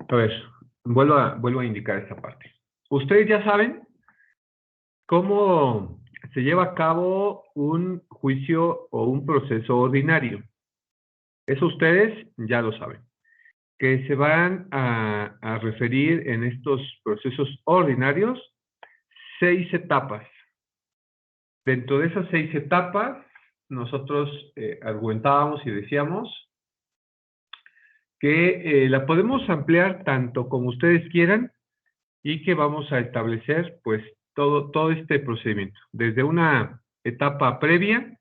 A ver, vuelvo a indicar esta parte. Ustedes ya saben cómo se lleva a cabo un juicio o un proceso ordinario. Eso ustedes ya lo saben. Que se van a referir en estos procesos ordinarios 6 etapas. Dentro de esas 6 etapas, nosotros argumentábamos y decíamos que la podemos ampliar tanto como ustedes quieran y que vamos a establecer pues todo este procedimiento, desde una etapa previa,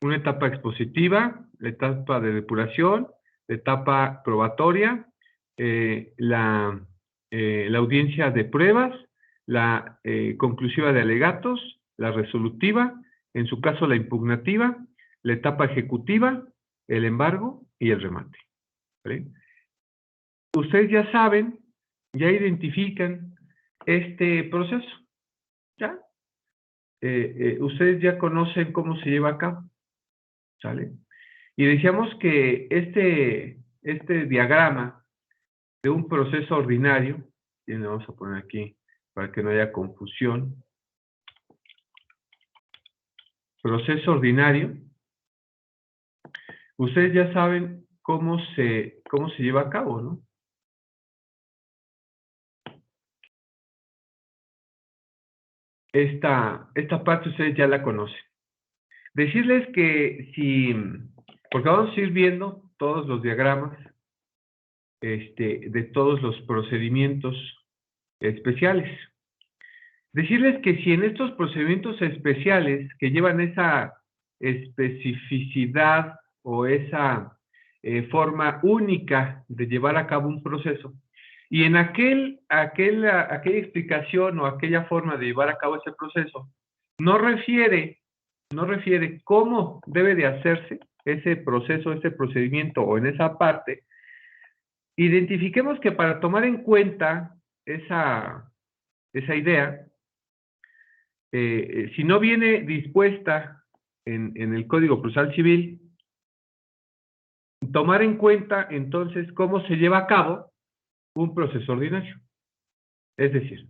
una etapa expositiva, la etapa de depuración, la etapa probatoria, la audiencia de pruebas, la conclusiva de alegatos, la resolutiva, en su caso la impugnativa, la etapa ejecutiva, el embargo y el remate. ¿Vale? Ustedes ya saben, ya identifican este proceso, ¿ya? Ustedes ya conocen cómo se lleva a cabo, ¿sale? Y decíamos que este diagrama de un proceso ordinario, y lo vamos a poner aquí para que no haya confusión, proceso ordinario, ustedes ya saben cómo se lleva a cabo, ¿no? Esta parte ustedes ya la conocen. Decirles que si, porque vamos a ir viendo todos los diagramas de todos los procedimientos especiales. Decirles que si en estos procedimientos especiales que llevan esa especificidad o esa forma única de llevar a cabo un proceso, y en aquella explicación o aquella forma de llevar a cabo ese proceso, no refiere cómo debe de hacerse ese proceso, ese procedimiento o en esa parte, identifiquemos que para tomar en cuenta esa idea, si no viene dispuesta en el Código Procesal Civil, tomar en cuenta entonces cómo se lleva a cabo un proceso ordinario. Es decir,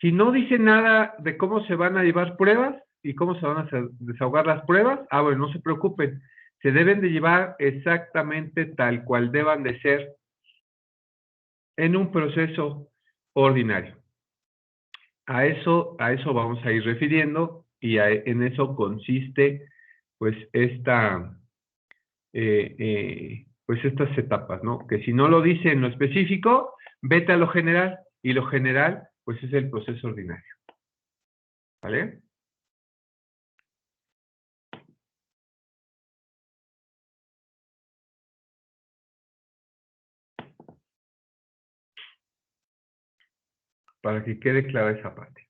si no dice nada de cómo se van a llevar pruebas y cómo se van a desahogar las pruebas, bueno, no se preocupen, se deben de llevar exactamente tal cual deban de ser en un proceso ordinario. A eso vamos a ir refiriendo y en eso consiste pues estas etapas, ¿no? Que si no lo dice en lo específico, vete a lo general, y lo general pues es el proceso ordinario. ¿Vale? Para que quede clara esa parte.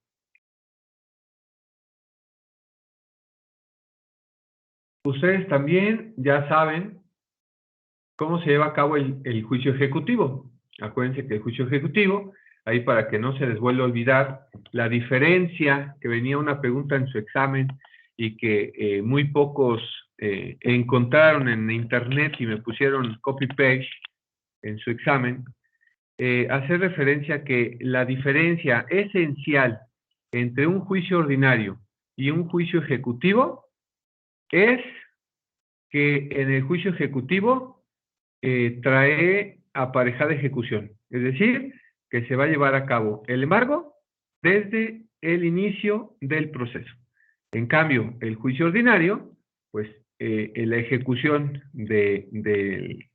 Ustedes también ya saben cómo se lleva a cabo el juicio ejecutivo. Acuérdense que el juicio ejecutivo, ahí para que no se les vuelva a olvidar, la diferencia que venía una pregunta en su examen y que muy pocos encontraron en internet y me pusieron copy-paste en su examen, hacer referencia a que la diferencia esencial entre un juicio ordinario y un juicio ejecutivo es que en el juicio ejecutivo trae aparejada ejecución, es decir, que se va a llevar a cabo el embargo desde el inicio del proceso. En cambio, el juicio ordinario, pues la ejecución del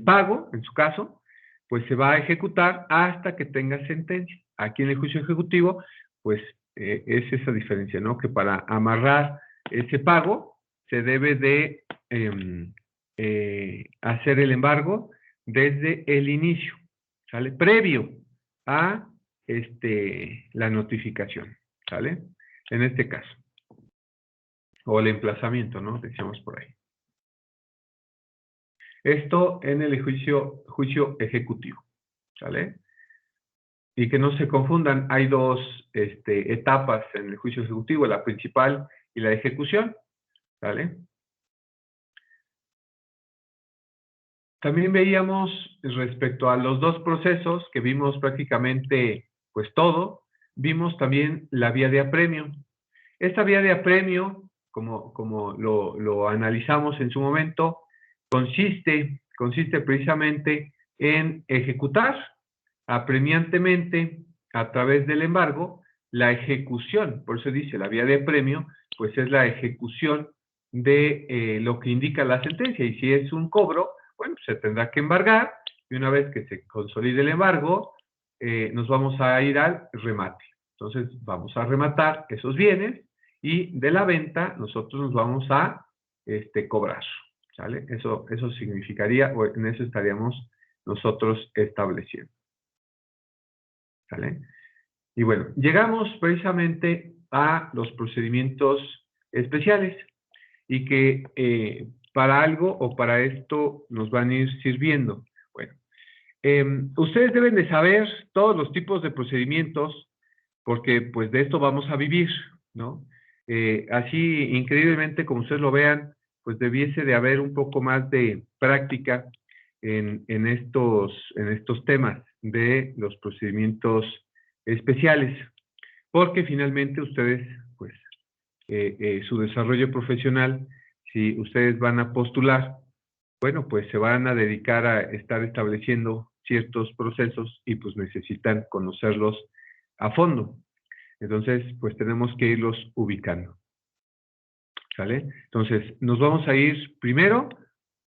pago, en su caso, pues se va a ejecutar hasta que tenga sentencia. Aquí en el juicio ejecutivo, pues es esa diferencia, ¿no? Que para amarrar ese pago se debe de hacer el embargo desde el inicio, ¿sale? Previo a la notificación, ¿sale? En este caso. O el emplazamiento, ¿no? Decíamos por ahí. Esto en el juicio ejecutivo, ¿sale? Y que no se confundan, hay dos etapas en el juicio ejecutivo, la principal y la de ejecución, ¿sale? También veíamos respecto a los dos procesos que vimos prácticamente pues todo, vimos también la vía de apremio. Esta vía de apremio, como lo analizamos en su momento, consiste precisamente en ejecutar apremiantemente a través del embargo la ejecución. Por eso dice la vía de apremio, pues es la ejecución de lo que indica la sentencia. Y si es un cobro, bueno, pues se tendrá que embargar y una vez que se consolide el embargo, nos vamos a ir al remate. Entonces vamos a rematar esos bienes y de la venta nosotros nos vamos a cobrar, ¿sale? Eso significaría, o en eso estaríamos nosotros estableciendo, ¿sale? Y bueno, llegamos precisamente a los procedimientos especiales y que para algo o para esto nos van a ir sirviendo. Bueno, ustedes deben de saber todos los tipos de procedimientos porque pues de esto vamos a vivir, ¿no? Así, increíblemente, como ustedes lo vean, pues debiese de haber un poco más de práctica en estos temas de los procedimientos especiales, porque finalmente ustedes, pues, su desarrollo profesional, si ustedes van a postular, bueno, pues se van a dedicar a estar estableciendo ciertos procesos y pues necesitan conocerlos a fondo. Entonces, pues tenemos que irlos ubicando, ¿sale? Entonces, nos vamos a ir primero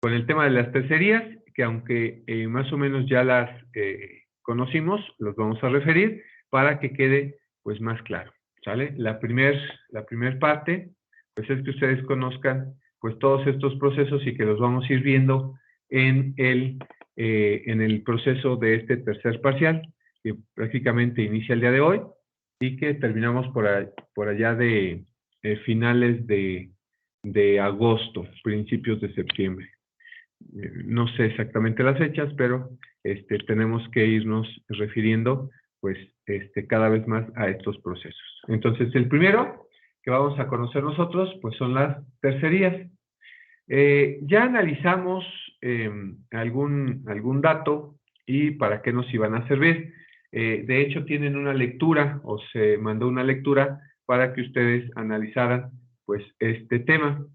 con el tema de las tercerías, que aunque más o menos ya las conocimos, los vamos a referir para que quede pues más claro, ¿sale? La primer parte, pues es que ustedes conozcan pues todos estos procesos y que los vamos a ir viendo en el proceso de este tercer parcial, que prácticamente inicia el día de hoy y que terminamos por allá de finales de agosto, principios de septiembre. No sé exactamente las fechas, pero tenemos que irnos refiriendo pues cada vez más a estos procesos. Entonces, el primero que vamos a conocer nosotros pues son las tercerías. Ya analizamos algún dato y para qué nos iban a servir. De hecho, tienen una lectura o se mandó una lectura para que ustedes analizaran pues este tema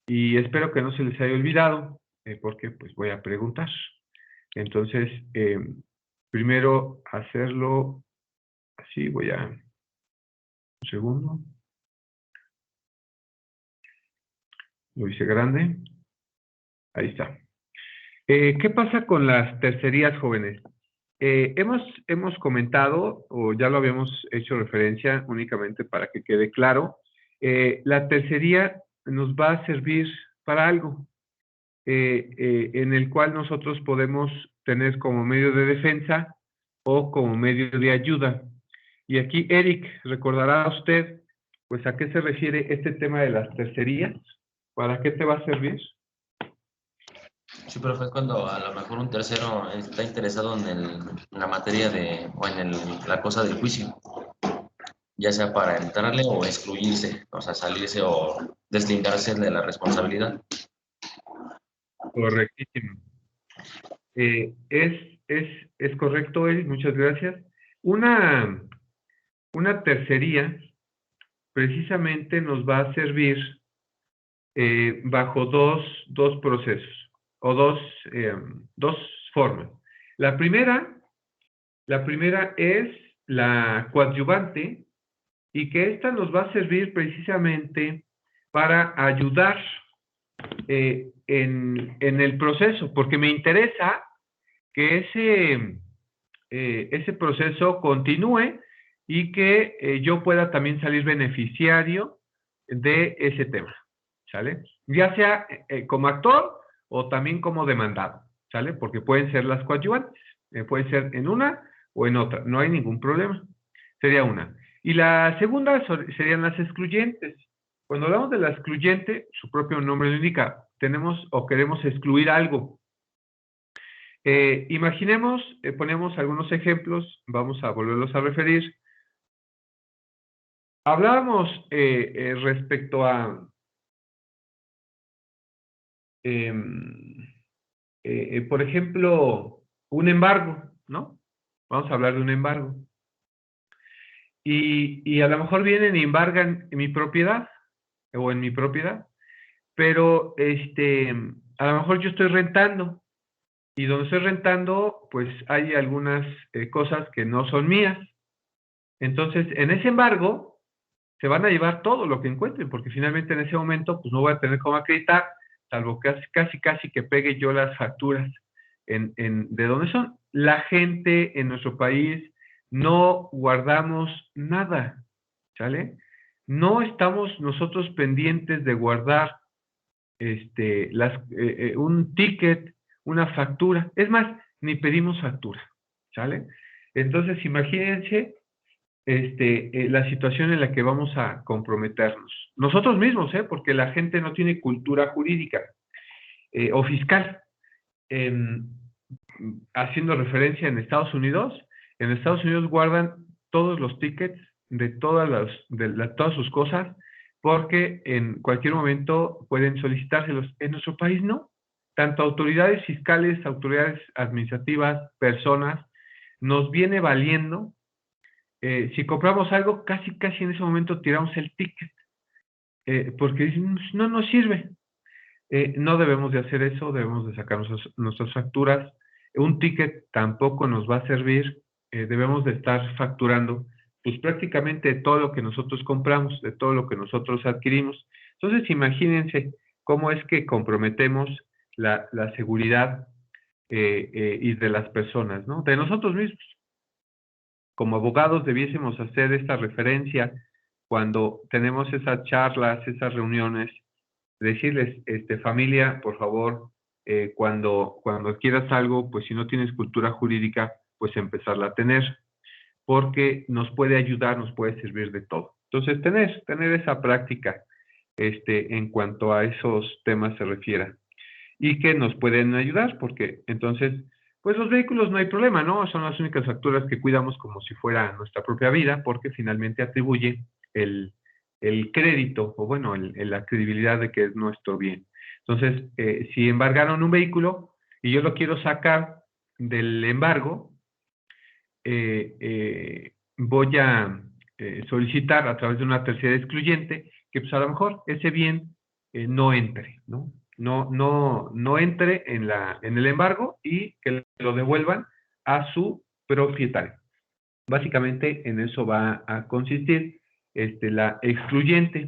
y espero que no se les haya olvidado porque pues voy a preguntar. Entonces, primero hacerlo así, un segundo, lo hice grande, ahí está. ¿Qué pasa con las tercerías, jóvenes? Hemos comentado, o ya lo habíamos hecho referencia únicamente para que quede claro, la tercería nos va a servir para algo en el cual nosotros podemos tener como medio de defensa o como medio de ayuda. Y aquí, Eric, recordará usted, pues, a qué se refiere este tema de las tercerías, ¿para qué te va a servir? Sí, profe, es cuando a lo mejor un tercero está interesado en la materia o en la cosa del juicio, ya sea para entrarle o excluirse, o sea, salirse o deslindarse de la responsabilidad. Correctísimo. Es correcto, Eric, muchas gracias. Una tercería precisamente nos va a servir bajo dos procesos o dos formas. La primera es la coadyuvante y que esta nos va a servir precisamente para ayudar en el proceso, porque me interesa que ese proceso continúe y que yo pueda también salir beneficiario de ese tema, ¿sale? Ya sea como actor o también como demandado, ¿sale? Porque pueden ser las coadyuvantes, puede ser en una o en otra, no hay ningún problema, sería una. Y la segunda serían las excluyentes. Cuando hablamos de la excluyente, su propio nombre lo indica, tenemos o queremos excluir algo. Imaginemos, ponemos algunos ejemplos, vamos a volverlos a referir. Hablábamos respecto a por ejemplo, un embargo, ¿no? Vamos a hablar de un embargo. Y a lo mejor vienen y embargan en mi propiedad o en mi propiedad, pero a lo mejor yo estoy rentando y donde estoy rentando, pues hay algunas cosas que no son mías. Entonces, en ese embargo, se van a llevar todo lo que encuentren, porque finalmente en ese momento, pues no voy a tener cómo acreditar, salvo casi que pegue yo las facturas de dónde son. La gente en nuestro país no guardamos nada, ¿sale? No estamos nosotros pendientes de guardar un ticket, una factura. Es más, ni pedimos factura, ¿sale? Entonces, imagínense la situación en la que vamos a comprometernos. Nosotros mismos, porque la gente no tiene cultura jurídica o fiscal. Haciendo referencia en Estados Unidos guardan todos los tickets de todas sus cosas porque en cualquier momento pueden solicitárselos. En nuestro país no. Tanto autoridades fiscales, autoridades administrativas, personas, nos viene valiendo. Si compramos algo, casi en ese momento tiramos el ticket, porque dicen, no nos sirve. No debemos de hacer eso, debemos de sacar nuestras facturas. Un ticket tampoco nos va a servir, debemos de estar facturando, pues prácticamente todo lo que nosotros compramos, de todo lo que nosotros adquirimos. Entonces, imagínense cómo es que comprometemos la seguridad y de las personas, ¿no? De nosotros mismos. Como abogados debiésemos hacer esta referencia cuando tenemos esas charlas, esas reuniones, decirles, familia, por favor, cuando adquieras algo, pues si no tienes cultura jurídica, pues empezarla a tener, porque nos puede ayudar, nos puede servir de todo. Entonces, tener esa práctica en cuanto a esos temas se refiera y que nos pueden ayudar, porque entonces, pues los vehículos no hay problema, ¿no? Son las únicas facturas que cuidamos como si fuera nuestra propia vida, porque finalmente atribuye el crédito, o bueno, la credibilidad de que es nuestro bien. Entonces, si embargaron un vehículo y yo lo quiero sacar del embargo, voy a solicitar a través de una tercera excluyente que pues a lo mejor ese bien no entre, ¿no? No entre en el embargo y que lo devuelvan a su propietario. Básicamente en eso va a consistir la excluyente.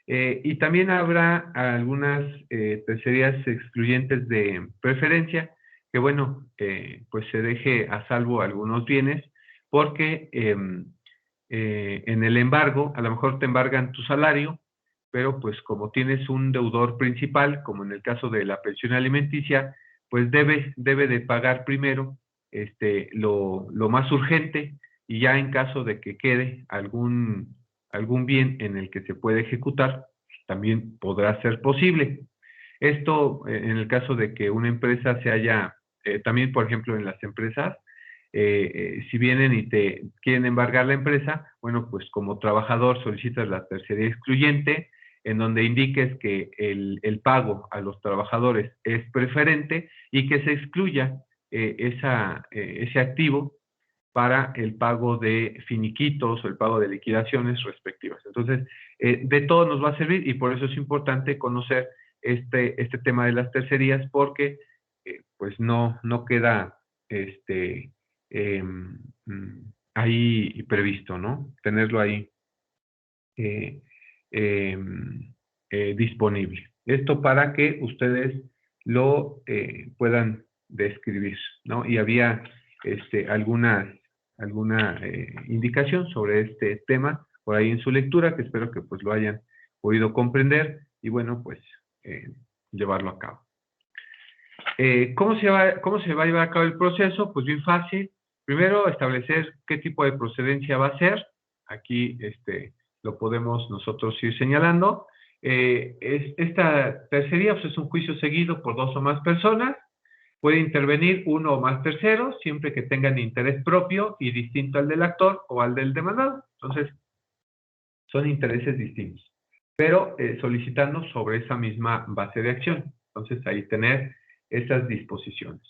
Y también habrá algunas tercerías excluyentes de preferencia, que bueno, pues se deje a salvo algunos bienes, porque en el embargo, a lo mejor te embargan tu salario, pero pues como tienes un deudor principal, como en el caso de la pensión alimenticia, pues debe de pagar primero lo más urgente, y ya en caso de que quede algún bien en el que se puede ejecutar, también podrá ser posible. Esto en el caso de que una empresa se haya, también por ejemplo en las empresas, si vienen y te quieren embargar la empresa, bueno, pues como trabajador solicitas la tercería excluyente, en donde indiques que el pago a los trabajadores es preferente y que se excluya ese activo para el pago de finiquitos o el pago de liquidaciones respectivas. Entonces, de todo nos va a servir y por eso es importante conocer este tema de las tercerías, porque pues no queda ahí previsto, ¿no? Tenerlo ahí eh, eh, disponible. Esto para que ustedes lo puedan describir, ¿no? Y había alguna indicación sobre este tema por ahí en su lectura, que espero que pues lo hayan podido comprender y bueno, pues llevarlo a cabo. ¿Cómo se va a llevar a cabo el proceso? Pues bien fácil. Primero, establecer qué tipo de procedencia va a ser. Aquí lo podemos nosotros ir señalando. Esta tercería pues, es un juicio seguido por dos o más personas. Puede intervenir uno o más terceros, siempre que tengan interés propio y distinto al del actor o al del demandado. Entonces, son intereses distintos, pero solicitando sobre esa misma base de acción. Entonces, ahí tener esas disposiciones.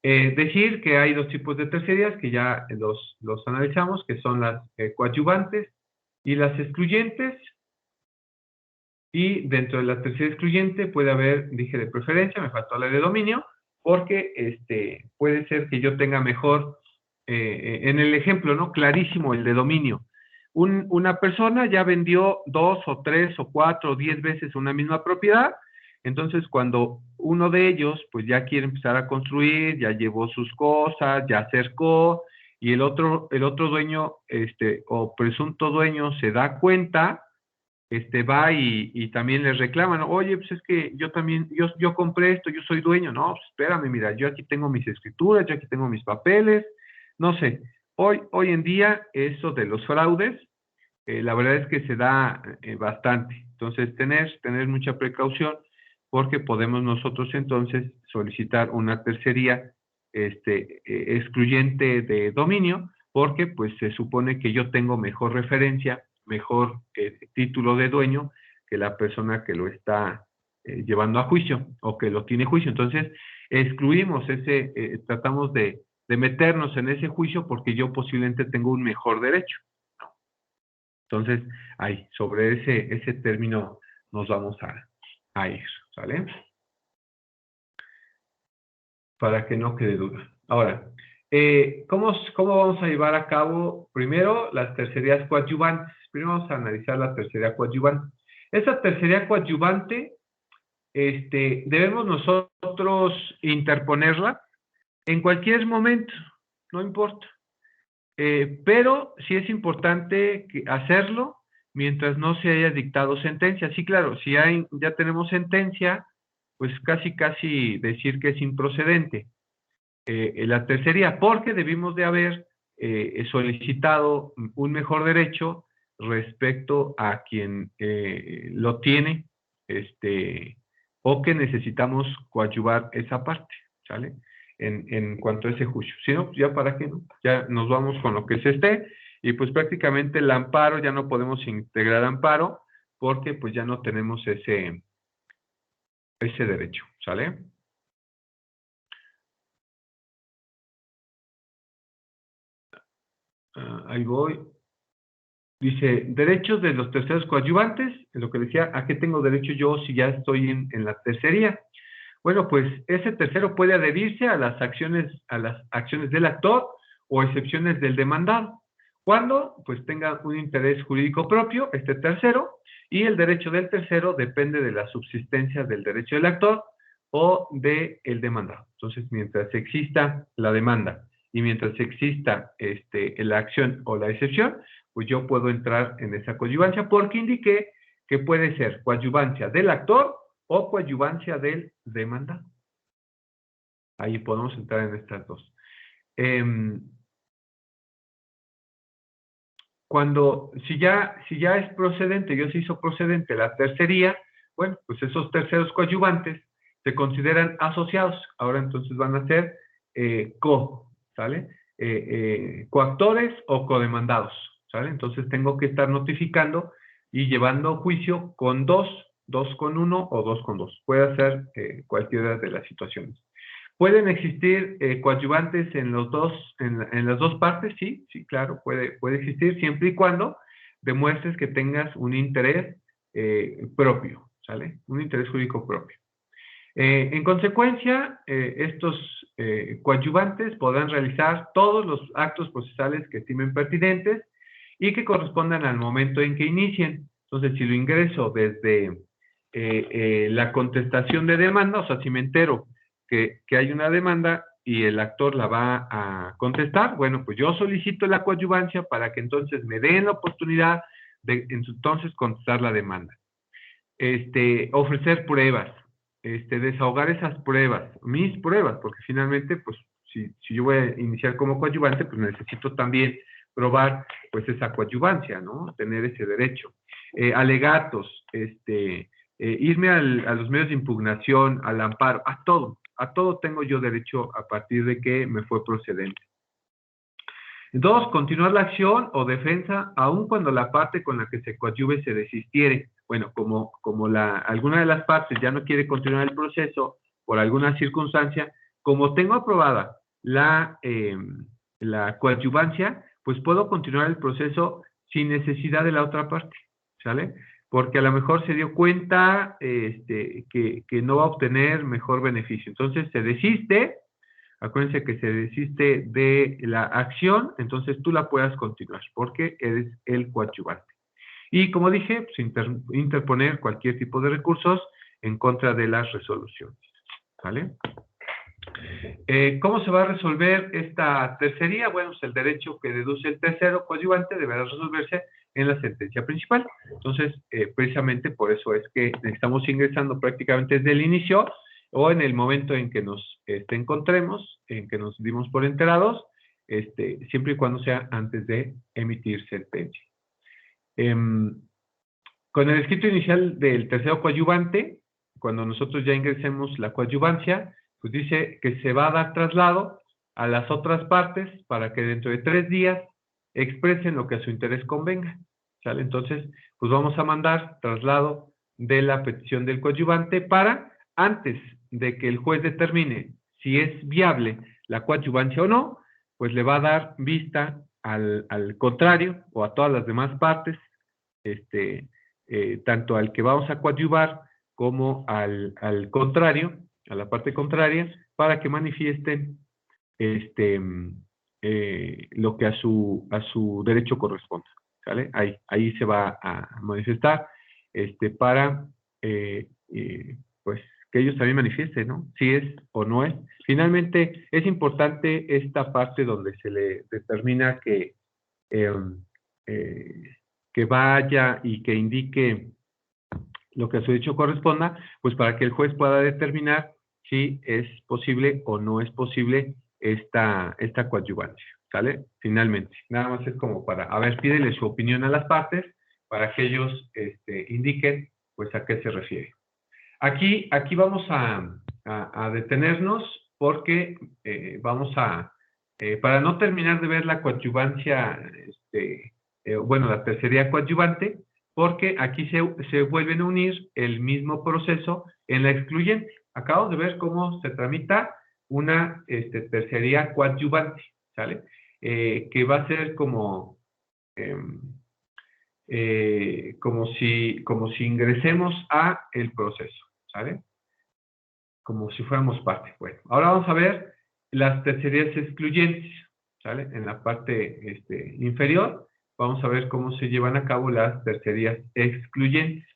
Decir que hay dos tipos de tercerías que ya los analizamos, que son las coadyuvantes y las excluyentes. Y dentro de la tercera excluyente puede haber, dije de preferencia, me faltó la de dominio, porque puede ser que yo tenga mejor, en el ejemplo, ¿no? Clarísimo, el de dominio. Una persona ya vendió 2 o 3 o 4 o 10 veces una misma propiedad, entonces cuando uno de ellos pues ya quiere empezar a construir, ya llevó sus cosas, ya acercó, y el otro dueño, o presunto dueño se da cuenta, va y también les reclaman, oye, pues es que yo también, yo compré esto, yo soy dueño. No, pues espérame, mira, yo aquí tengo mis escrituras, yo aquí tengo mis papeles, no sé. Hoy en día eso de los fraudes, la verdad es que se da bastante. Entonces, tener mucha precaución, porque podemos nosotros entonces solicitar una tercería excluyente de dominio, porque pues se supone que yo tengo mejor referencia, mejor título de dueño que la persona que lo está llevando a juicio o que lo tiene juicio. Entonces, excluimos tratamos de meternos en ese juicio porque yo posiblemente tengo un mejor derecho. Entonces, ahí, sobre ese término nos vamos a ir, ¿sale? Para que no quede duda. Ahora, ¿cómo vamos a llevar a cabo primero las tercerías coadyuvantes? Primero vamos a analizar la tercería coadyuvante. Esa tercería coadyuvante, debemos nosotros interponerla en cualquier momento, no importa. Pero sí es importante hacerlo mientras no se haya dictado sentencia. Sí, claro, si ya tenemos sentencia, pues casi decir que es improcedente la tercería, porque debimos de haber solicitado un mejor derecho respecto a quien lo tiene, o que necesitamos coadyuvar esa parte, ¿sale? En cuanto a ese juicio. Si no, pues ya para qué, ¿no? Ya nos vamos con lo que es y pues prácticamente el amparo, ya no podemos integrar amparo, porque pues ya no tenemos ese derecho, ¿sale? Ahí voy. Dice, derechos de los terceros coadyuvantes, en lo que decía, ¿a qué tengo derecho yo si ya estoy en la tercería? Bueno, pues ese tercero puede adherirse a las acciones del actor o excepciones del demandado, cuando pues tenga un interés jurídico propio, este tercero, y el derecho del tercero depende de la subsistencia del derecho del actor o del demandado. Entonces, mientras exista la demanda y mientras exista la acción o la excepción, pues yo puedo entrar en esa coadyuvancia, porque indiqué que puede ser coadyuvancia del actor o coadyuvancia del demandado. Ahí podemos entrar en estas dos. Si ya es procedente, ya se hizo procedente la tercería, bueno, pues esos terceros coadyuvantes se consideran asociados. Ahora entonces van a ser ¿sale? Coactores o codemandados, ¿sale? Entonces tengo que estar notificando y llevando juicio con dos con uno o 2 con 2. Puede ser cualquiera de las situaciones. ¿Pueden existir coadyuvantes en las dos partes? Sí, claro, puede existir, siempre y cuando demuestres que tengas un interés propio, ¿sale? Un interés jurídico propio. En consecuencia, estos coadyuvantes podrán realizar todos los actos procesales que estimen pertinentes y que correspondan al momento en que inicien. Entonces, si lo ingreso desde la contestación de demanda, o sea, si me entero que hay una demanda y el actor la va a contestar, bueno, pues yo solicito la coadyuvancia para que entonces me den la oportunidad de entonces contestar la demanda. Ofrecer pruebas, desahogar esas pruebas, mis pruebas, porque finalmente, pues, si yo voy a iniciar como coadyuvante, pues necesito también probar, pues, esa coadyuvancia, ¿no? Tener ese derecho. Alegatos, irme a los medios de impugnación, al amparo, a todo tengo yo derecho a partir de que me fue procedente. 2, continuar la acción o defensa aun cuando la parte con la que se coadyuve se desistiere. Bueno, como alguna de las partes ya no quiere continuar el proceso por alguna circunstancia, como tengo aprobada la coadyuvancia, pues puedo continuar el proceso sin necesidad de la otra parte, ¿sale? Porque a lo mejor se dio cuenta que no va a obtener mejor beneficio. Entonces se desiste, acuérdense que se desiste de la acción, entonces tú la puedas continuar, porque eres el coadyuvante. Y como dije, pues interponer cualquier tipo de recursos en contra de las resoluciones, ¿vale? ¿Cómo se va a resolver esta tercería? Bueno, pues el derecho que deduce el tercero coadyuvante deberá resolverse en la sentencia principal. Entonces, precisamente por eso es que estamos ingresando prácticamente desde el inicio o en el momento en que nos encontremos, en que nos dimos por enterados, siempre y cuando sea antes de emitir sentencia. Con el escrito inicial del tercero coadyuvante, cuando nosotros ya ingresemos la coadyuvancia, pues dice que se va a dar traslado a las otras partes para que dentro de 3 días expresen lo que a su interés convenga, ¿sale? Entonces, pues vamos a mandar traslado de la petición del coadyuvante para, antes de que el juez determine si es viable la coadyuvancia o no, pues le va a dar vista al contrario o a todas las demás partes, tanto al que vamos a coadyuvar como al contrario, a la parte contraria, para que manifiesten lo que a su derecho corresponde, ¿sale? Ahí se va a manifestar para pues que ellos también manifiesten, ¿no? Si es o no es. Finalmente, es importante esta parte donde se le determina que vaya y que indique lo que a su derecho corresponda, pues para que el juez pueda determinar si es posible o no es posible esta coadyuvancia, ¿sale? Finalmente, nada más es como para, a ver, pídele su opinión a las partes para que ellos indiquen, pues, a qué se refiere. Aquí vamos a detenernos porque vamos para no terminar de ver la coadyuvancia, bueno, la tercería coadyuvante, porque aquí se vuelven a unir el mismo proceso en la excluyente. Acabamos de ver cómo se tramita una tercería coadyuvante, ¿sale? Que va a ser como si ingresemos a el proceso, ¿sale? Como si fuéramos parte. Bueno, ahora vamos a ver las tercerías excluyentes, ¿sale? En la parte inferior vamos a ver cómo se llevan a cabo las tercerías excluyentes.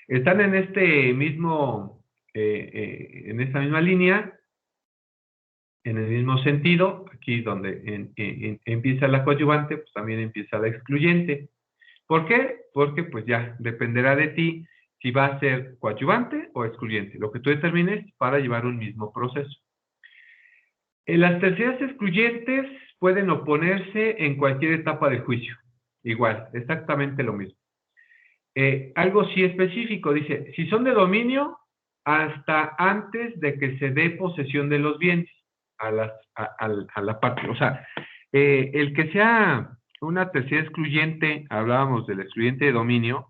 Están en en esta misma línea, en el mismo sentido, aquí donde empieza la coadyuvante, pues también empieza la excluyente. ¿Por qué? Porque pues ya dependerá de ti si va a ser coadyuvante o excluyente, lo que tú determines para llevar un mismo proceso. Las terceras excluyentes pueden oponerse en cualquier etapa del juicio. Igual, exactamente lo mismo. Algo sí específico, dice, si son de dominio, hasta antes de que se dé posesión de los bienes a la parte. O sea, el que sea una tercera excluyente, hablábamos del excluyente de dominio,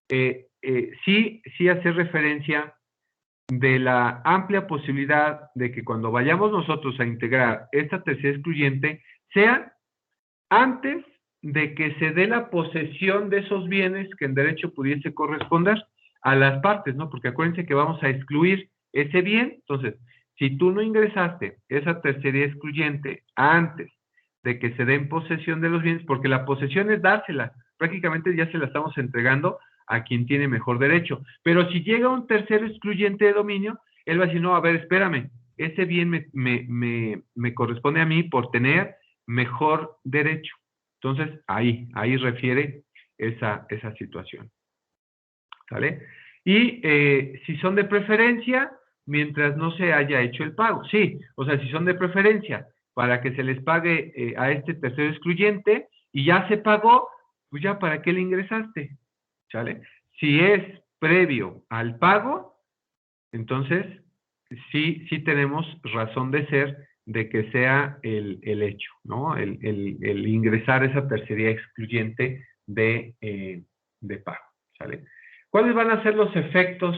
sí hace referencia de la amplia posibilidad de que cuando vayamos nosotros a integrar esta tercera excluyente, sea antes de que se dé la posesión de esos bienes que en derecho pudiese corresponder a las partes, ¿no? Porque acuérdense que vamos a excluir ese bien. Entonces, si tú no ingresaste esa tercería excluyente antes de que se den posesión de los bienes, porque la posesión es dársela, prácticamente ya se la estamos entregando a quien tiene mejor derecho. Pero si llega un tercero excluyente de dominio, él va a decir, no, a ver, espérame, ese bien me corresponde a mí por tener mejor derecho. Entonces, ahí refiere esa situación. ¿Sale? Y si son de preferencia, mientras no se haya hecho el pago. Sí, o sea, si son de preferencia para que se les pague a este tercero excluyente y ya se pagó, pues ya, ¿para qué le ingresaste? ¿Sale? Si es previo al pago, entonces sí tenemos razón de ser de que sea el hecho, ¿no? El ingresar esa tercería excluyente de pago, ¿sale? ¿Cuáles van a ser los efectos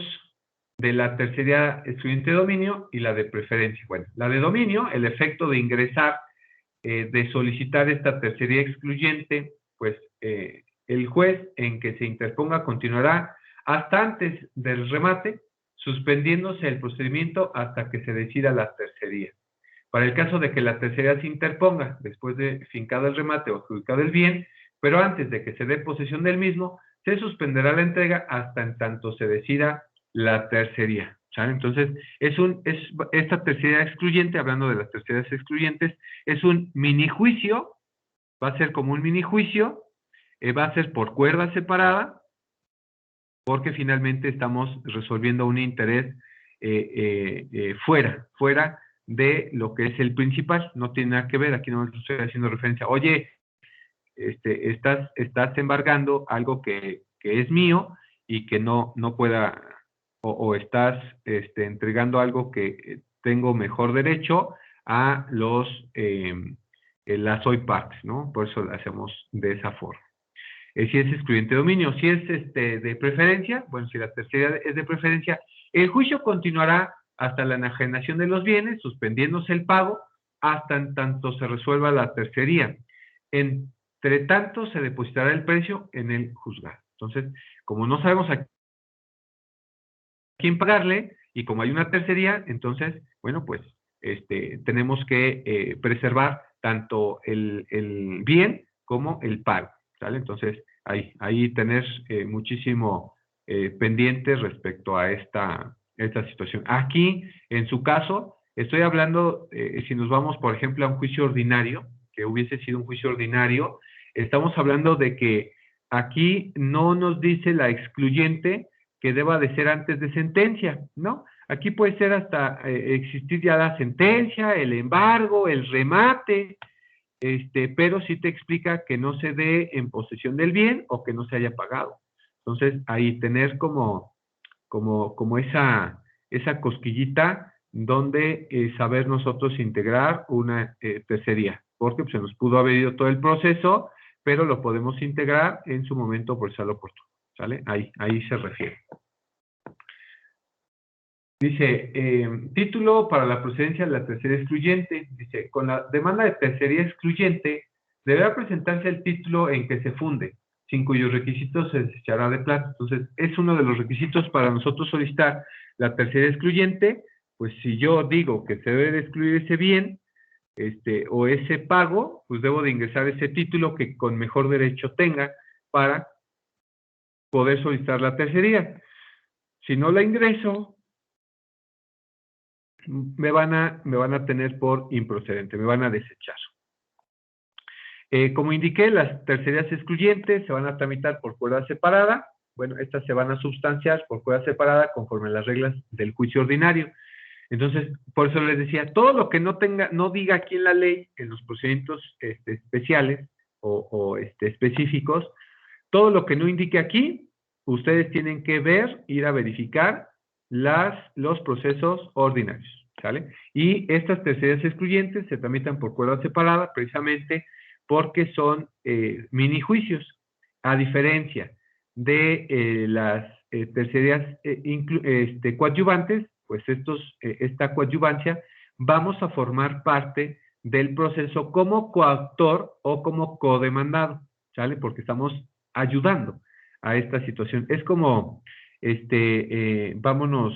de la tercería excluyente de dominio y la de preferencia? Bueno, la de dominio, el efecto de ingresar, de solicitar esta tercería excluyente, pues el juez en que se interponga continuará hasta antes del remate, suspendiéndose el procedimiento hasta que se decida la tercería. Para el caso de que la tercería se interponga después de fincado el remate o adjudicado el bien, pero antes de que se dé posesión del mismo, se suspenderá la entrega hasta en tanto se decida la tercería. ¿Sabe? Entonces, esta tercería excluyente, hablando de las tercerías excluyentes, es un mini juicio, va a ser como un mini juicio, va a ser por cuerda separada, porque finalmente estamos resolviendo un interés fuera de lo que es el principal, no tiene nada que ver, aquí no estoy haciendo referencia, oye, estás embargando algo que es mío y que no pueda, o estás entregando algo que tengo mejor derecho a las soy partes, ¿no? Por eso lo hacemos de esa forma. Si es excluyente de dominio, si es de preferencia, bueno, si la tercera es de preferencia, el juicio continuará hasta la enajenación de los bienes, suspendiéndose el pago, hasta en tanto se resuelva la tercería. Entre tanto, se depositará el precio en el juzgado. Entonces, como no sabemos a quién pagarle, y como hay una tercería, entonces, bueno, pues, tenemos que preservar tanto el bien como el pago, ¿sale? Entonces, ahí tener muchísimo pendiente respecto a esta situación. Aquí, en su caso, estoy hablando, si nos vamos, por ejemplo, a un juicio ordinario, que hubiese sido un juicio ordinario, estamos hablando de que aquí no nos dice la excluyente que deba de ser antes de sentencia, ¿no? Aquí puede ser hasta existir ya la sentencia, el embargo, el remate, pero sí te explica que no se dé en posesión del bien o que no se haya pagado. Entonces, ahí tener como esa cosquillita donde saber nosotros integrar una tercería, porque pues, se nos pudo haber ido todo el proceso, pero lo podemos integrar en su momento procesal oportuno, ¿sale? Ahí se refiere. Dice, título para la procedencia de la tercería excluyente. Dice, con la demanda de tercería excluyente, deberá presentarse el título en que se funde, sin cuyos requisitos se desechará de plazo. Entonces, es uno de los requisitos para nosotros solicitar la tercería excluyente. Pues si yo digo que se debe de excluir ese bien, o ese pago, pues debo de ingresar ese título que con mejor derecho tenga para poder solicitar la tercería. Si no la ingreso, me van a tener por improcedente, me van a desechar. Como indiqué, las tercerías excluyentes se van a tramitar por cuerda separada. Bueno, estas se van a sustanciar por cuerda separada conforme a las reglas del juicio ordinario. Entonces, por eso les decía, todo lo que no diga aquí en la ley, en los procedimientos especiales o específicos, todo lo que no indique aquí, ustedes tienen que ver, ir a verificar los procesos ordinarios, ¿sale? Y estas tercerías excluyentes se tramitan por cuerda separada precisamente porque son mini juicios, a diferencia de las tercerías coadyuvantes, pues esta coadyuvancia vamos a formar parte del proceso como coautor o como codemandado, ¿sale? Porque estamos ayudando a esta situación. Es como, vámonos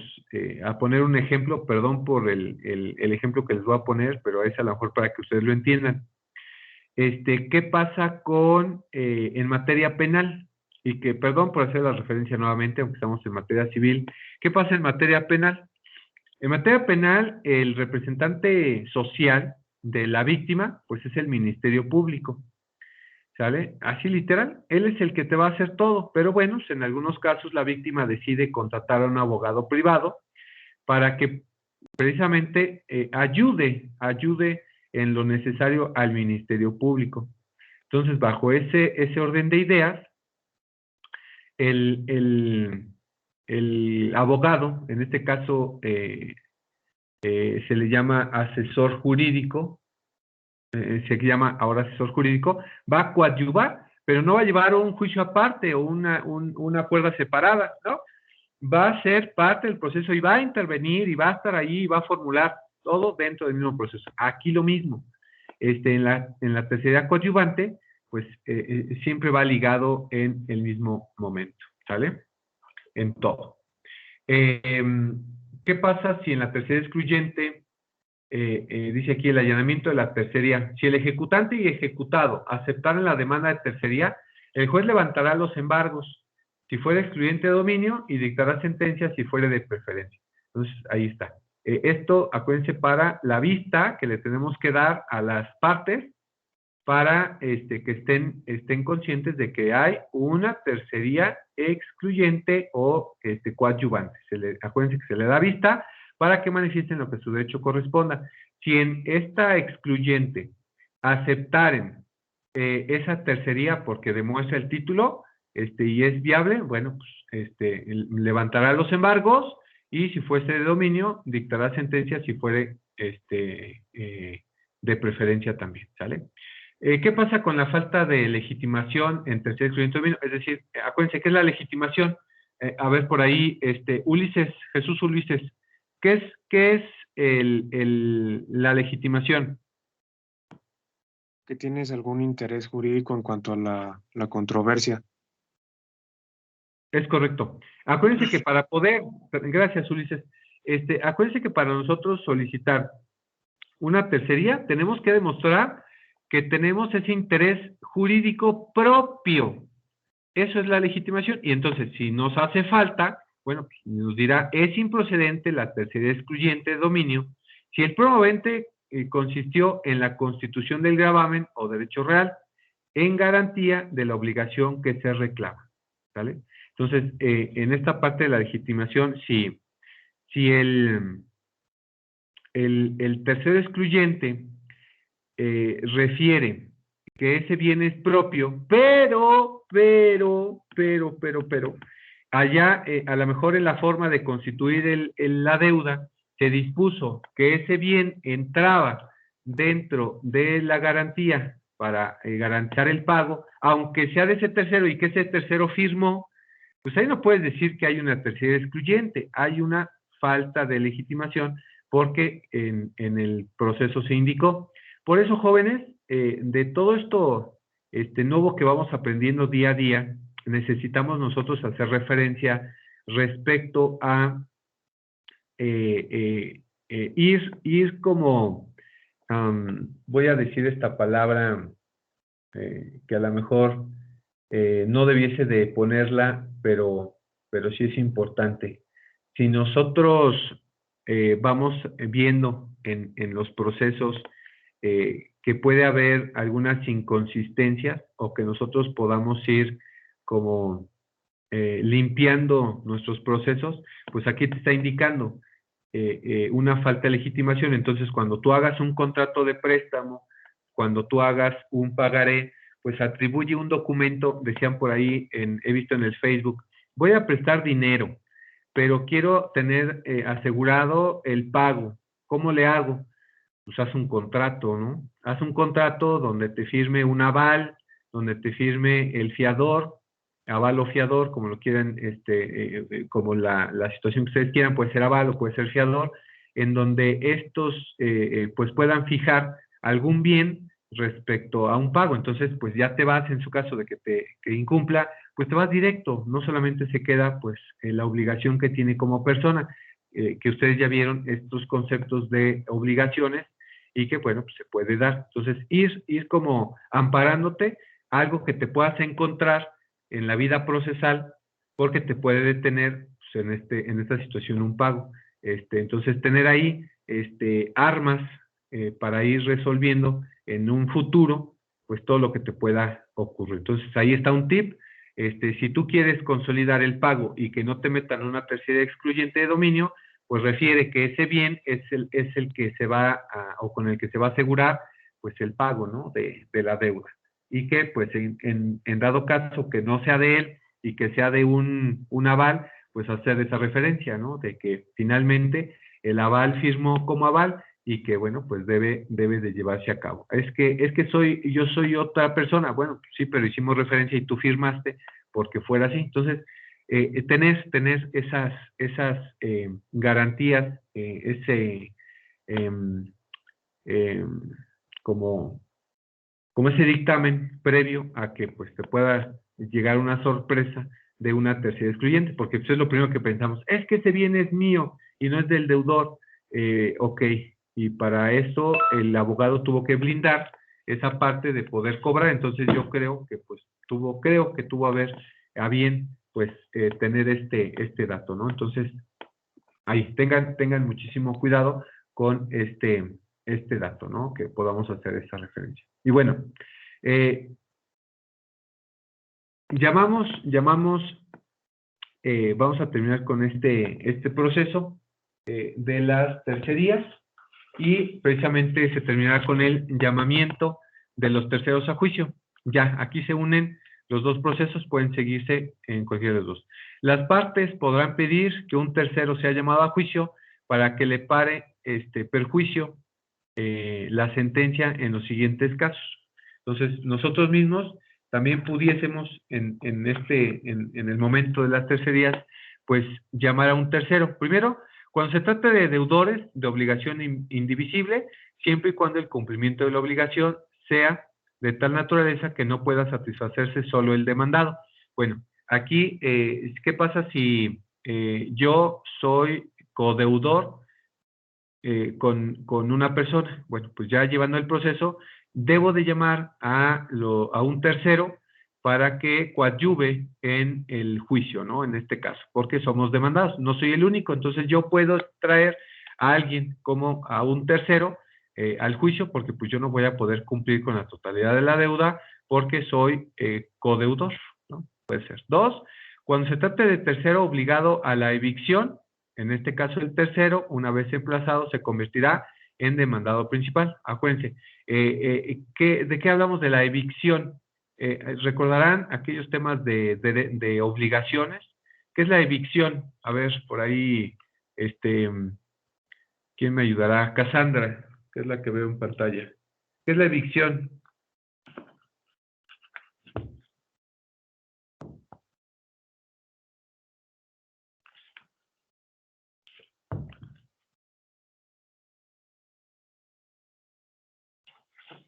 a poner un ejemplo, perdón por el ejemplo que les voy a poner, pero es a lo mejor para que ustedes lo entiendan. ¿Qué pasa en materia penal? Y que, perdón por hacer la referencia nuevamente, aunque estamos en materia civil, ¿qué pasa en materia penal? En materia penal, el representante social de la víctima, pues es el Ministerio Público, ¿sale? Así literal, él es el que te va a hacer todo, pero bueno, en algunos casos la víctima decide contratar a un abogado privado para que precisamente ayude en lo necesario al Ministerio Público. Entonces, bajo ese orden de ideas, el abogado, en este caso se le llama asesor jurídico, se llama ahora asesor jurídico, va a coadyuvar pero no va a llevar un juicio aparte o una acuerda separada, ¿no? Va a ser parte del proceso y va a intervenir y va a estar ahí y va a formular todo dentro del mismo proceso. Aquí lo mismo. En la tercería coadyuvante, pues siempre va ligado en el mismo momento, ¿sale? En todo. ¿Qué pasa si en la tercería excluyente, dice aquí el allanamiento de la tercería, si el ejecutante y ejecutado aceptaran la demanda de tercería, el juez levantará los embargos si fuera excluyente de dominio y dictará sentencia si fuera de preferencia. Entonces, ahí está. Esto, acuérdense, para la vista que le tenemos que dar a las partes para que estén conscientes de que hay una tercería excluyente o coadyuvante. Acuérdense que se le da vista para que manifiesten lo que su derecho corresponda. Si en esta excluyente aceptaren esa tercería porque demuestra el título y es viable, bueno, pues levantará los embargos y si fuese de dominio, dictará sentencia si fuere de preferencia también, ¿sale? ¿Qué pasa con la falta de legitimación en tercer excluyente dominio? Es decir, acuérdense, ¿qué es la legitimación? A ver, por ahí, Jesús Ulises, ¿qué es la legitimación? Que tienes algún interés jurídico en cuanto a la controversia. Es correcto. Acuérdense que para poder, gracias Ulises, acuérdense que para nosotros solicitar una tercería tenemos que demostrar que tenemos ese interés jurídico propio. Eso es la legitimación. Y entonces, si nos hace falta, bueno, pues nos dirá, es improcedente la tercería excluyente de dominio si el promovente consistió en la constitución del gravamen o derecho real en garantía de la obligación que se reclama. ¿Vale? Entonces, en esta parte de la legitimación, si el tercero excluyente refiere que ese bien es propio, pero, allá a lo mejor en la forma de constituir la deuda, se dispuso que ese bien entraba dentro de la garantía para garantizar el pago, aunque sea de ese tercero y que ese tercero firmó, pues ahí no puedes decir que hay una tercera excluyente, hay una falta de legitimación porque en el proceso se indicó. Por eso, jóvenes, de todo esto nuevo que vamos aprendiendo día a día, necesitamos nosotros hacer referencia respecto a ir como, voy a decir esta palabra que a lo mejor no debiese de ponerla, pero sí es importante. Si nosotros vamos viendo en los procesos que puede haber algunas inconsistencias o que nosotros podamos ir como limpiando nuestros procesos, pues aquí te está indicando una falta de legitimación. Entonces, cuando tú hagas un contrato de préstamo, cuando tú hagas un pagaré, pues atribuye un documento, decían por ahí, he visto en el Facebook, voy a prestar dinero, pero quiero tener asegurado el pago. ¿Cómo le hago? Pues haz un contrato, ¿no? Haz un contrato donde te firme un aval, donde te firme el fiador, aval o fiador, como lo quieran, como la situación que ustedes quieran, puede ser aval o puede ser fiador, en donde estos pues puedan fijar algún bien respecto a un pago. Entonces, pues ya te vas, en su caso de que incumpla, pues te vas directo, no solamente se queda pues la obligación que tiene como persona, que ustedes ya vieron estos conceptos de obligaciones y que, bueno, pues se puede dar. Entonces, ir como amparándote algo que te puedas encontrar en la vida procesal porque te puede detener pues, en esta situación un pago. Entonces, tener ahí armas para ir resolviendo en un futuro, pues todo lo que te pueda ocurrir. Entonces, ahí está un tip. Si tú quieres consolidar el pago y que no te metan una tercera excluyente de dominio, pues refiere que ese bien es el que se va o con el que se va a asegurar pues el pago, ¿no? de la deuda. Y que pues en dado caso que no sea de él y que sea de un aval, pues hacer esa referencia, ¿no? De que finalmente el aval firmó como aval y que, bueno, pues debe de llevarse a cabo. Es que yo soy otra persona. Bueno, sí, pero hicimos referencia y tú firmaste porque fuera así. Entonces, tener esas garantías, em, em, como ese dictamen previo a que pues te pueda llegar una sorpresa de una tercera excluyente, porque eso es lo primero que pensamos, es que ese bien es mío y no es del deudor. Ok, y para eso el abogado tuvo que blindar esa parte de poder cobrar. Entonces yo creo que pues tuvo a bien pues tener este dato, ¿no? Entonces ahí tengan muchísimo cuidado con este dato, ¿no? Que podamos hacer esta referencia. Y bueno, vamos a terminar con este proceso de las tercerías, y precisamente se terminará con el llamamiento de los terceros a juicio. Ya, aquí se unen los dos procesos, pueden seguirse en cualquiera de los dos. Las partes podrán pedir que un tercero sea llamado a juicio para que le pare perjuicio la sentencia en los siguientes casos. Entonces, nosotros mismos también pudiésemos en el momento de las tercerías, pues llamar a un tercero. Primero, cuando se trata de deudores de obligación indivisible, siempre y cuando el cumplimiento de la obligación sea de tal naturaleza que no pueda satisfacerse solo el demandado. Bueno, aquí, ¿qué pasa si yo soy codeudor con una persona? Bueno, pues ya llevando el proceso, debo de llamar a un tercero para que coadyuve en el juicio, ¿no? En este caso, porque somos demandados, no soy el único. Entonces yo puedo traer a alguien como a un tercero al juicio, porque pues yo no voy a poder cumplir con la totalidad de la deuda porque soy codeudor, ¿no? Puede ser. Dos, cuando se trate de tercero obligado a la evicción, en este caso el tercero, una vez emplazado, se convertirá en demandado principal. Acuérdense, ¿de qué hablamos de la evicción? Recordarán aquellos temas de obligaciones. ¿Qué es la evicción? A ver, por ahí, ¿quién me ayudará? Cassandra, que es la que veo en pantalla. ¿Qué es la evicción?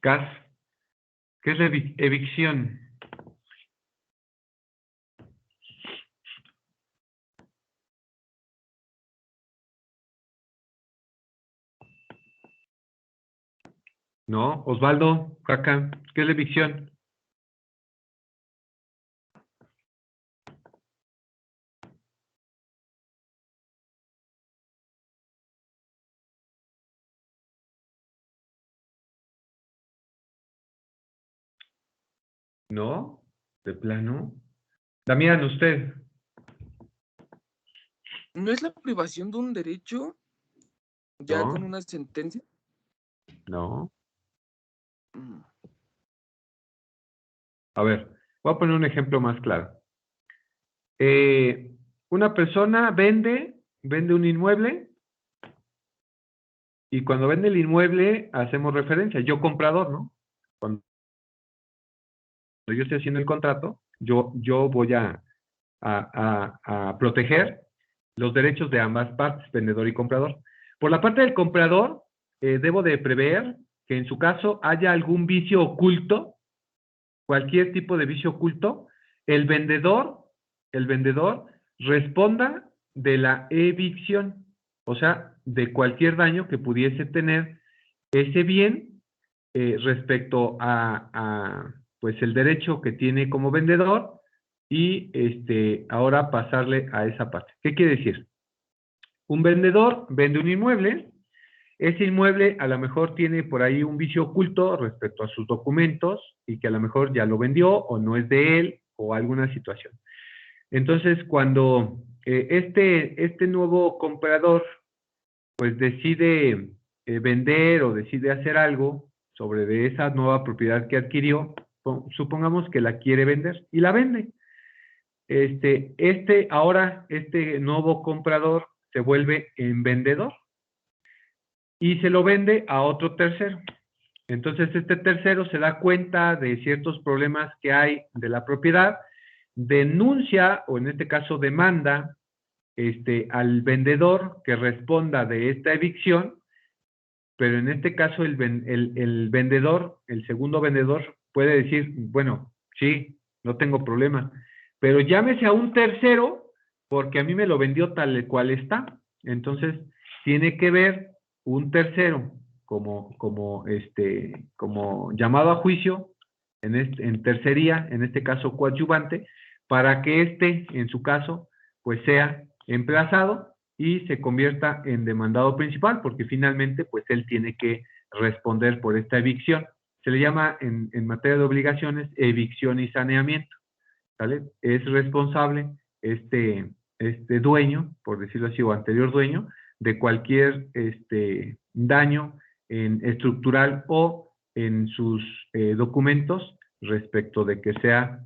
Cas, ¿qué es la evicción? ¿No? Osvaldo, Jaca, ¿qué es la evicción? ¿No? ¿De plano? Damián, usted. ¿No es la privación de un derecho ya con No, una sentencia? no. Mm. A ver, voy a poner un ejemplo más claro. Una persona vende un inmueble, y cuando vende el inmueble hacemos referencia, yo comprador, ¿no? Cuando yo estoy haciendo el contrato, yo voy a proteger los derechos de ambas partes, vendedor y comprador. Por la parte del comprador, debo de prever que en su caso haya algún vicio oculto, cualquier tipo de vicio oculto, el vendedor responda de la evicción, o sea, de cualquier daño que pudiese tener ese bien respecto pues el derecho que tiene como vendedor, y ahora pasarle a esa parte. ¿Qué quiere decir? Un vendedor vende un inmueble. Ese inmueble a lo mejor tiene por ahí un vicio oculto respecto a sus documentos, y que a lo mejor ya lo vendió o no es de él o alguna situación. Entonces, cuando este nuevo comprador pues decide vender o decide hacer algo sobre de esa nueva propiedad que adquirió, supongamos que la quiere vender y la vende. Ahora este nuevo comprador se vuelve en vendedor. y se lo vende a otro tercero. Entonces, este tercero se da cuenta de ciertos problemas que hay de la propiedad, denuncia, o en este caso demanda, al vendedor que responda de esta evicción, pero en este caso el vendedor, el segundo vendedor, puede decir, bueno, sí, no tengo problema, pero llámese a un tercero porque a mí me lo vendió tal cual está. Entonces, tiene que ver un tercero como llamado a juicio, en tercería, en este caso coadyuvante, para que en su caso, pues sea emplazado y se convierta en demandado principal, porque finalmente, pues él tiene que responder por esta evicción. Se le llama en materia de obligaciones evicción y saneamiento, ¿vale? Es responsable este dueño, por decirlo así, o anterior dueño, de cualquier daño estructural o en sus documentos respecto de que sea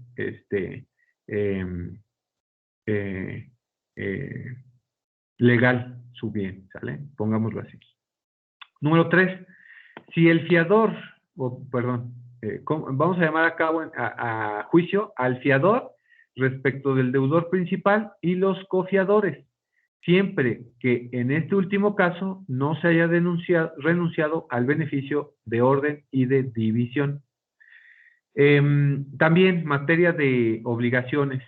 legal su bien, ¿sale? Pongámoslo así. Número 3, si el fiador, vamos a llamar a cabo a juicio al fiador respecto del deudor principal y los cofiadores, siempre que en este último caso no se haya renunciado al beneficio de orden y de división. También materia de obligaciones.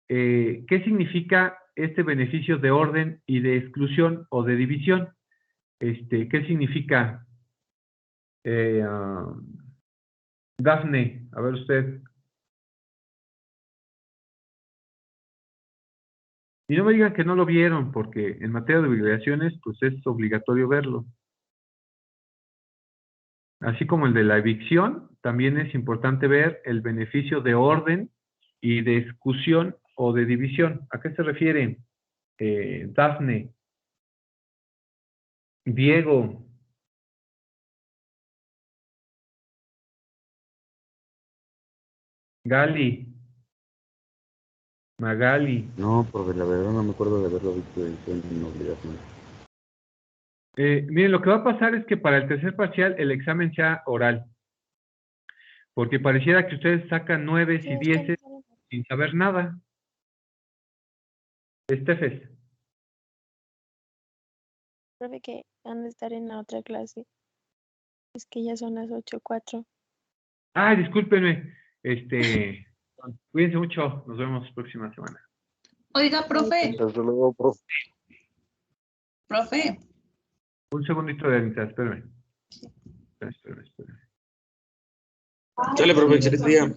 ¿Qué significa este beneficio de orden y de exclusión o de división? ¿Qué significa? Dafne, a ver usted. Y no me digan que no lo vieron, porque en materia de obligaciones, pues es obligatorio verlo. Así como el de la evicción, también es importante ver el beneficio de orden y de exclusión o de división. ¿A qué se refiere, Dafne? Diego. Gali. Magali. No, porque la verdad no me acuerdo de haberlo visto en obligación. Miren, lo que va a pasar es que para el tercer parcial el examen sea oral. Porque pareciera que ustedes sacan 9 y 10 sin saber nada. Estefes. Profe, que van a estar en la otra clase. Es que ya son las 8:04. Ah, discúlpenme. Cuídense mucho. Nos vemos próxima semana. Oiga, profe. Hasta luego, profe. Profe. Un segundito de amistad, espérame. Dale, profe, excelente día.